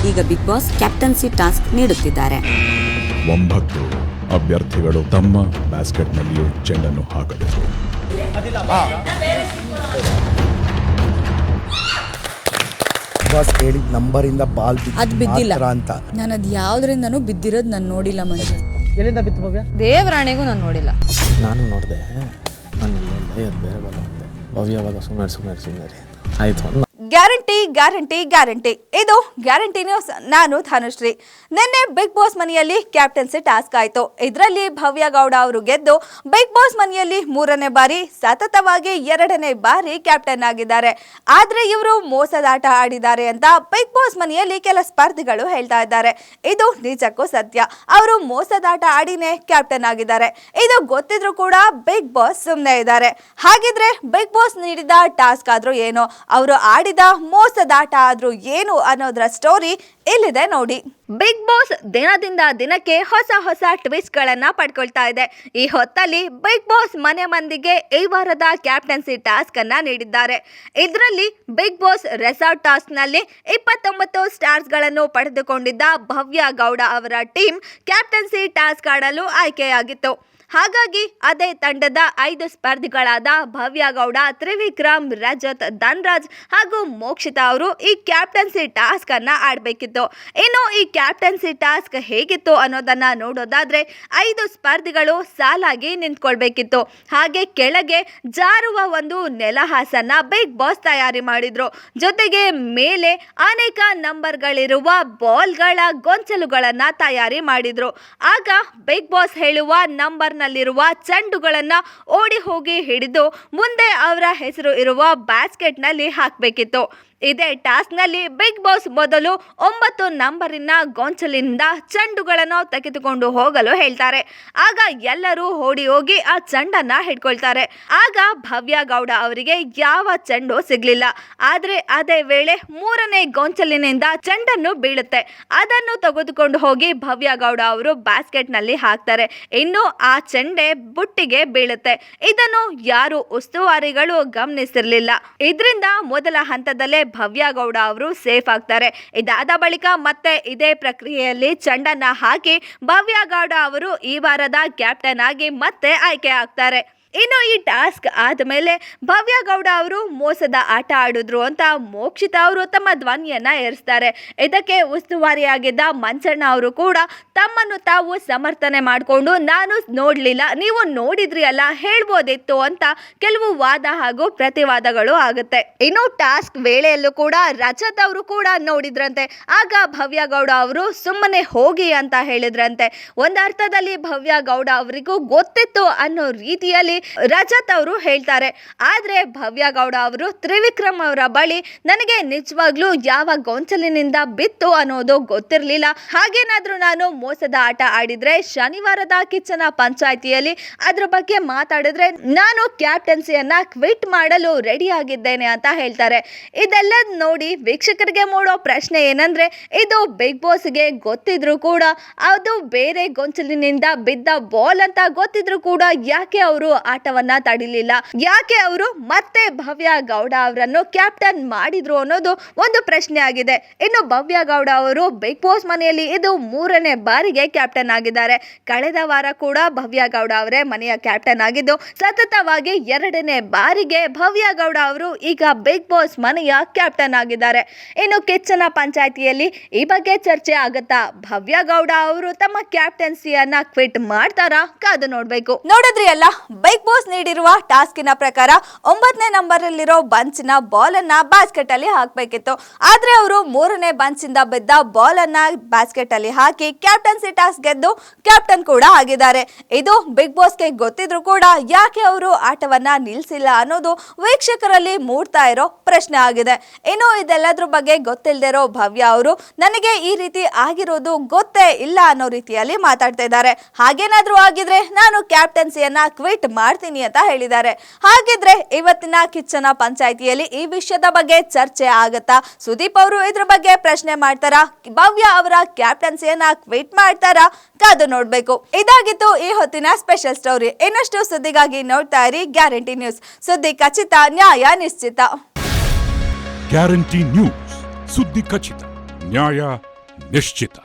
ಈಗ big boss captaincy task ನೀಡುತ್ತಿದ್ದಾರೆ. 9 ಅಭ್ಯರ್ಥಿಗಳು ತಮ್ಮ ಬ್ಯಾಸ್ಕೆಟ್ನಲ್ಲಿಯೂ ಚೆಂಡನ್ನು ಹಾಕಬೇಕು. ಬಾಸ್ ಹೇಳಿದ ನಂಬರಿಂದ ಬಾಲ್ ಅದು ಬಿದ್ದಿಲ್ಲ ಅಂತ. ನಾನು ಅದು ಯಾವ್ದ್ರಿಂದನೂ ಬಿದ್ದಿರೋದು ನಾನು ನೋಡಿಲ್ಲ ಮನುಷ್ಯ. ಎಲ್ಲಿಂದ ಬಿತ್ತು ಭವ್ಯ? ದೇವರಾಣೆಗೂ ನಾನು ನೋಡಿಲ್ಲ. ನಾನು ನೋಡಿದೆ, ನಾನು ಅದು ಬೇರೆ ಬಲ್ಲ ಅಂತೆ. ಭವ್ಯವಾಗ ಸುಮ್ಮನೆ ಆಯಿತು. Guarantee guarantee guarantee. ಇದು ಗ್ಯಾರಂಟಿ ನ್ಯೂಸ್. ನಾನು ಧನುಶ್ರೀ. ನಿನ್ನೆ ಬಿಗ್ ಬಾಸ್ ಮನೆಯಲ್ಲಿ ಕ್ಯಾಪ್ಟನ್ಸಿ ಟಾಸ್ಕ್ ಆಯಿತು. ಇದರಲ್ಲಿ ಭವ್ಯ ಗೌಡ ಅವರು ಗೆದ್ದು ಬಿಗ್ ಬಾಸ್ ಮನೆಯಲ್ಲಿ 3ನೇ ಬಾರಿ ಸತತವಾಗಿ 2ನೇ ಬಾರಿ ಕ್ಯಾಪ್ಟನ್ ಆಗಿದ್ದಾರೆ. ಆದ್ರೆ ಇವರು ಮೋಸದಾಟ ಆಡಿದ್ದಾರೆ ಅಂತ ಬಿಗ್ ಬಾಸ್ ಮನೆಯಲ್ಲಿ ಕೆಲ ಸ್ಪರ್ಧಿಗಳು ಹೇಳ್ತಾ ಇದ್ದಾರೆ. ಇದು ನಿಜಕ್ಕೂ ಸತ್ಯ. ಅವರು ಮೋಸದಾಟ ಆಡಿನೇ ಕ್ಯಾಪ್ಟನ್ ಆಗಿದ್ದಾರೆ. ಇದು ಗೊತ್ತಿದ್ರು ಕೂಡ ಬಿಗ್ ಬಾಸ್ ಸುಮ್ಮನೆ ಇದ್ದಾರೆ. ಹಾಗಿದ್ರೆ ಬಿಗ್ ಬಾಸ್ ನೀಡಿದ ಟಾಸ್ಕ್ ಆದ್ರೂ ಏನು, ಅವರು ಆಡಿದ ಮೋಸದಾಟ ಆದ್ರೂ ಏನು ಅನ್ನೋದ್ರ ಸ್ಟೋರಿ ಇಲ್ಲಿದೆ ನೋಡಿ. ಬಿಗ್ ಬಾಸ್ ದಿನದಿಂದ ದಿನಕ್ಕೆ ಹೊಸ ಟ್ವಿಸ್ಟ್ ಗಳನ್ನ ಪಡ್ಕೊಳ್ತಾ ಇದೆ. ಈ ಹೊತ್ತಲ್ಲಿ ಬಿಗ್ ಬಾಸ್ ಮನೆ ಮಂದಿಗೆ ಈ ವಾರದ ಕ್ಯಾಪ್ಟನ್ಸಿ ಟಾಸ್ಕ್ ಅನ್ನ ನೀಡಿದ್ದಾರೆ. ಇದರಲ್ಲಿ ಬಿಗ್ ಬಾಸ್ ರೆಸಾರ್ಟ್ ಟಾಸ್ಕ್ ನಲ್ಲಿ 29 ಸ್ಟಾರ್ಸ್ ಗಳನ್ನು ಪಡೆದುಕೊಂಡಿದ್ದ ಭವ್ಯ ಗೌಡ ಅವರ ಟೀಮ್ ಕ್ಯಾಪ್ಟನ್ಸಿ ಟಾಸ್ಕ್ ಆಡಲು ಆಯ್ಕೆಯಾಗಿತ್ತು. ಹಾಗಾಗಿ ಅದೇ ತಂಡದ 5 ಸ್ಪರ್ಧಿಗಳಾದ ಭವ್ಯ ಗೌಡ, ತ್ರಿವಿಕ್ರಮ್, ರಜತ್, ಧನ್ರಾಜ್ ಹಾಗೂ ಮೋಕ್ಷಿತಾ ಅವರು ಈ ಕ್ಯಾಪ್ಟನ್ಸಿ ಟಾಸ್ಕ್ ಅನ್ನ ಆಡಬೇಕಿತ್ತು. ಇನ್ನು ಈ ಕ್ಯಾಪ್ಟನ್ಸಿ ಟಾಸ್ಕ್ ಹೇಗಿತ್ತು ಅನ್ನೋದನ್ನ ನೋಡೋದಾದ್ರೆ 5 ಸ್ಪರ್ಧಿಗಳು ಸಾಲಾಗಿ ನಿಂತ್ಕೊಳ್ಬೇಕಿತ್ತು. ಹಾಗೆ ಕೆಳಗೆ ಜಾರುವ ಒಂದು ನೆಲಹಾಸನ್ನ ಬಿಗ್ ಬಾಸ್ ತಯಾರಿ ಮಾಡಿದ್ರು. ಜೊತೆಗೆ ಮೇಲೆ ಅನೇಕ ನಂಬರ್ಗಳಿರುವ ಬಾಲ್ಗಳ ಗೊಂಚಲುಗಳನ್ನ ತಯಾರಿ ಮಾಡಿದ್ರು. ಆಗ ಬಿಗ್ ಬಾಸ್ ಹೇಳುವ ನಂಬರ್ ನಲ್ಲಿರುವ ಚೆಂಡುಗಳನ್ನ ಓಡಿ ಹೋಗಿ ಹಿಡಿದು ಮುಂದೆ ಅವರ ಹೆಸರು ಇರುವ ಬ್ಯಾಸ್ಕೆಟ್ ನಲ್ಲಿ ಹಾಕಬೇಕಿತ್ತು. ಇದೇ ಟಾಸ್ಕ್ ನಲ್ಲಿ ಬಿಗ್ ಬಾಸ್ ಮೊದಲು 9 ನಂಬರಿನ ಗೊಂಚಲಿನಿಂದ ಚೆಂಡುಗಳನ್ನು ತೆಗೆದುಕೊಂಡು ಹೋಗಲು ಹೇಳ್ತಾರೆ. ಆಗ ಎಲ್ಲರೂ ಓಡಿ ಹೋಗಿ ಆ ಚೆಂಡನ್ನ ಹಿಡ್ಕೊಳ್ತಾರೆ. ಆಗ ಭವ್ಯ ಗೌಡ ಅವರಿಗೆ ಯಾವ ಚೆಂಡು ಸಿಗ್ಲಿಲ್ಲ. ಆದ್ರೆ ಅದೇ ವೇಳೆ 3ನೇ ಗೊಂಚಲಿನಿಂದ ಚೆಂಡನ್ನು ಬೀಳುತ್ತೆ. ಅದನ್ನು ತೆಗೆದುಕೊಂಡು ಹೋಗಿ ಭವ್ಯ ಗೌಡ ಅವರು ಬ್ಯಾಸ್ಕೆಟ್ ನಲ್ಲಿ ಹಾಕ್ತಾರೆ. ಇನ್ನು ಆ ಚೆಂಡೆ ಬುಟ್ಟಿಗೆ ಬೀಳುತ್ತೆ. ಇದನ್ನು ಯಾರು ಉಸ್ತುವಾರಿಗಳು ಗಮನಿಸಿರ್ಲಿಲ್ಲ. ಇದರಿಂದ ಮೊದಲ ಹಂತದಲ್ಲೇ ಭವ್ಯ ಗೌಡ ಅವರು ಸೇಫ್ ಆಗ್ತಾರೆ. ಇದಾದ ಬಳಿಕ ಮತ್ತೆ ಇದೇ ಪ್ರಕ್ರಿಯೆಯಲ್ಲಿ ಚೆಂಡನ್ನ ಹಾಕಿ ಭವ್ಯ ಗೌಡ ಅವರು ಈ ವಾರದ ಕ್ಯಾಪ್ಟನ್ ಆಗಿ ಮತ್ತೆ ಆಯ್ಕೆ ಆಗ್ತಾರೆ. ಇನ್ನು ಈ ಟಾಸ್ಕ್ ಆದಮೇಲೆ ಭವ್ಯ ಗೌಡ ಅವರು ಮೋಸದ ಆಟ ಆಡಿದ್ರು ಅಂತ ಮೋಕ್ಷಿತಾ ಅವರು ತಮ್ಮ ಧ್ವನಿಯನ್ನ ಏರಿಸ್ತಾರೆ. ಇದಕ್ಕೆ ಉಸ್ತುವಾರಿಯಾಗಿದ್ದ ಮಂಚಣ್ಣ ಅವರು ಕೂಡ ತಮ್ಮನ್ನು ತಾವು ಸಮರ್ಥನೆ ಮಾಡಿಕೊಂಡು ನಾನು ನೋಡಲಿಲ್ಲ, ನೀವು ನೋಡಿದ್ರಿ ಅಲ್ಲ, ಹೇಳ್ಬೋದಿತ್ತು ಅಂತ ಕೆಲವು ವಾದ ಹಾಗೂ ಪ್ರತಿವಾದಗಳು ಆಗುತ್ತೆ. ಇನ್ನು ಟಾಸ್ಕ್ ವೇಳೆಯಲ್ಲೂ ಕೂಡ ರಜತ್ ಅವರು ಕೂಡ ನೋಡಿದ್ರಂತೆ. ಆಗ ಭವ್ಯ ಗೌಡ ಅವರು ಸುಮ್ಮನೆ ಹೋಗಿ ಅಂತ ಹೇಳಿದ್ರಂತೆ. ಒಂದರ್ಥದಲ್ಲಿ ಭವ್ಯ ಗೌಡ ಅವರಿಗೂ ಗೊತ್ತಿತ್ತು ಅನ್ನೋ ರೀತಿಯಲ್ಲಿ ರಜತ್ ಅವರು ಹೇಳ್ತಾರೆ. ಆದ್ರೆ ಭವ್ಯ ಗೌಡ ಅವರು ತ್ರಿವಿಕ್ರಮ್ ಅವರ ಬಳಿ ನನಗೆ ನಿಜವಾಗ್ಲೂ ಯಾವ ಗೊಂಚಲಿನಿಂದ ಬಿತ್ತು ಅನ್ನೋದು ಗೊತ್ತಿರಲಿಲ್ಲ, ಹಾಗೇನಾದ್ರೂ ನಾನು ಮೋಸದ ಆಟ ಆಡಿದ್ರೆ ಶನಿವಾರದ ಕಿಚ್ಚನ ಪಂಚಾಯಿತಿಯಲ್ಲಿ ಅದ್ರ ಬಗ್ಗೆ ಮಾತಾಡಿದ್ರೆ ನಾನು ಕ್ಯಾಪ್ಟನ್ಸಿಯನ್ನ ಕ್ವಿಟ್ ಮಾಡಲು ರೆಡಿ ಆಗಿದ್ದೇನೆ ಅಂತ ಹೇಳ್ತಾರೆ. ಇದೆಲ್ಲ ನೋಡಿ ವೀಕ್ಷಕರಿಗೆ ಮೂಡೋ ಪ್ರಶ್ನೆ ಏನಂದ್ರೆ, ಇದು ಬಿಗ್ ಬಾಸ್ಗೆ ಗೊತ್ತಿದ್ರು ಕೂಡ, ಅದು ಬೇರೆ ಗೊಂಚಲಿನಿಂದ ಬಿದ್ದ ಬಾಲ್ ಅಂತ ಗೊತ್ತಿದ್ರು ಕೂಡ ಯಾಕೆ ಅವರು ಆಟವನ್ನ ತಡಿಲಿಲ್ಲ, ಯಾಕೆ ಅವರು ಮತ್ತೆ ಭವ್ಯ ಗೌಡ ಅವರನ್ನು ಕ್ಯಾಪ್ಟನ್ ಮಾಡಿದ್ರು ಅನ್ನೋದು ಒಂದು ಪ್ರಶ್ನೆ ಆಗಿದೆ. ಇನ್ನು ಭವ್ಯ ಗೌಡ ಅವರು ಬಿಗ್ ಬಾಸ್ ಮನೆಯಲ್ಲಿ ಇದು 3ನೇ ಬಾರಿಗೆ ಕ್ಯಾಪ್ಟನ್ ಆಗಿದ್ದಾರೆ. ಕಳೆದ ವಾರ ಕೂಡ ಭವ್ಯ ಗೌಡ ಅವರೇ ಮನೆಯ ಕ್ಯಾಪ್ಟನ್ ಆಗಿದ್ದು ಸತತವಾಗಿ 2ನೇ ಬಾರಿಗೆ ಭವ್ಯ ಗೌಡ ಅವರು ಈಗ ಬಿಗ್ ಬಾಸ್ ಮನೆಯ ಕ್ಯಾಪ್ಟನ್ ಆಗಿದ್ದಾರೆ. ಇನ್ನು ಕಿಚ್ಚನ ಪಂಚಾಯಿತಿಯಲ್ಲಿ ಈ ಬಗ್ಗೆ ಚರ್ಚೆ ಆಗುತ್ತಾ, ಭವ್ಯ ಗೌಡ ಅವರು ತಮ್ಮ ಕ್ಯಾಪ್ಟನ್ಸಿಯನ್ನ ಕ್ವಿಟ್ ಮಾಡ್ತಾರಾ, ಕಾದು ನೋಡ್ಬೇಕು. ನೋಡಿದ್ರಿ ಅಲ್ಲ, ಬಿಗ್ ಬಾಸ್ ನೀಡಿರುವ ಟಾಸ್ಕಿನ ಪ್ರಕಾರ 9ನೇ ನಂಬರ್ ಅಲ್ಲಿರೋ ಬಂಚಿನ ಬಾಲ್ ಅನ್ನ ಬ್ಯಾಸ್ಕೆಟ್ ಅಲ್ಲಿ ಹಾಕಬೇಕಿತ್ತು. ಆದ್ರೆ ಅವರು 3ನೇ ಬಂಚಿಂದ ಬಿದ್ದ ಬಾಲ್ ಅನ್ನ ಬ್ಯಾಸ್ಕೆಟ್ ಅಲ್ಲಿ ಹಾಕಿ ಕ್ಯಾಪ್ಟನ್ಸಿ ಟಾಸ್ಕ್ ಗೆದ್ದು ಕ್ಯಾಪ್ಟನ್ ಕೂಡ ಆಗಿದ್ದಾರೆ. ಇದು ಬಿಗ್ ಬಾಸ್ಗೆ ಗೊತ್ತಿದ್ರು ಕೂಡ ಯಾಕೆ ಅವರು ಆಟವನ್ನ ನಿಲ್ಸಿಲ್ಲ ಅನ್ನೋದು ವೀಕ್ಷಕರಲ್ಲಿ ಮೂಡ್ತಾ ಇರೋ ಪ್ರಶ್ನೆ ಆಗಿದೆ. ಇನ್ನು ಇದೆಲ್ಲದ್ರ ಬಗ್ಗೆ ಗೊತ್ತಿಲ್ಲದಿರೋ ಭವ್ಯ ಅವರು ನನಗೆ ಈ ರೀತಿ ಆಗಿರೋದು ಗೊತ್ತೇ ಇಲ್ಲ ಅನ್ನೋ ರೀತಿಯಲ್ಲಿ ಮಾತಾಡ್ತಾ ಇದ್ದಾರೆ. ಹಾಗೇನಾದ್ರೂ ಆಗಿದ್ರೆ ನಾನು ಕ್ಯಾಪ್ಟನ್ಸಿಯನ್ನ ಕ್ವಿಟ್ ಮಾಡ್ತೀನಿ ಅಂತ ಹೇಳಿದ್ದಾರೆ. ಹಾಗಿದ್ರೆ ಇವತ್ತಿನ ಕಿಚ್ಚನ ಪಂಚಾಯಿತಿಯಲ್ಲಿ ಈ ವಿಷಯದ ಬಗ್ಗೆ ಚರ್ಚೆ ಆಗತ್ತಾ? ಸುದೀಪ್ ಅವರು ಇದ್ರ ಬಗ್ಗೆ ಪ್ರಶ್ನೆ ಮಾಡ್ತಾರಾ? ಭವ್ಯ ಅವರ ಕ್ಯಾಪ್ಟನ್ಸಿಯನ್ನ ಕ್ವಿಟ್ ಮಾಡ್ತಾರಾ? ಕಾದು ನೋಡ್ಬೇಕು. ಇದಾಗಿತ್ತು ಈ ಹೊತ್ತಿನ ಸ್ಪೆಷಲ್ ಸ್ಟೋರಿ. ಇನ್ನಷ್ಟು ಸುದ್ದಿಗಾಗಿ ನೋಡ್ತಾ ಇರಿ ಗ್ಯಾರಂಟಿ ನ್ಯೂಸ್. ಸುದ್ದಿ ಖಚಿತ, ನ್ಯಾಯ ನಿಶ್ಚಿತ. ಗ್ಯಾರಂಟಿ ನ್ಯೂಸ್, ಸುದ್ದಿ ಖಚಿತ, ನ್ಯಾಯ ನಿಶ್ಚಿತ.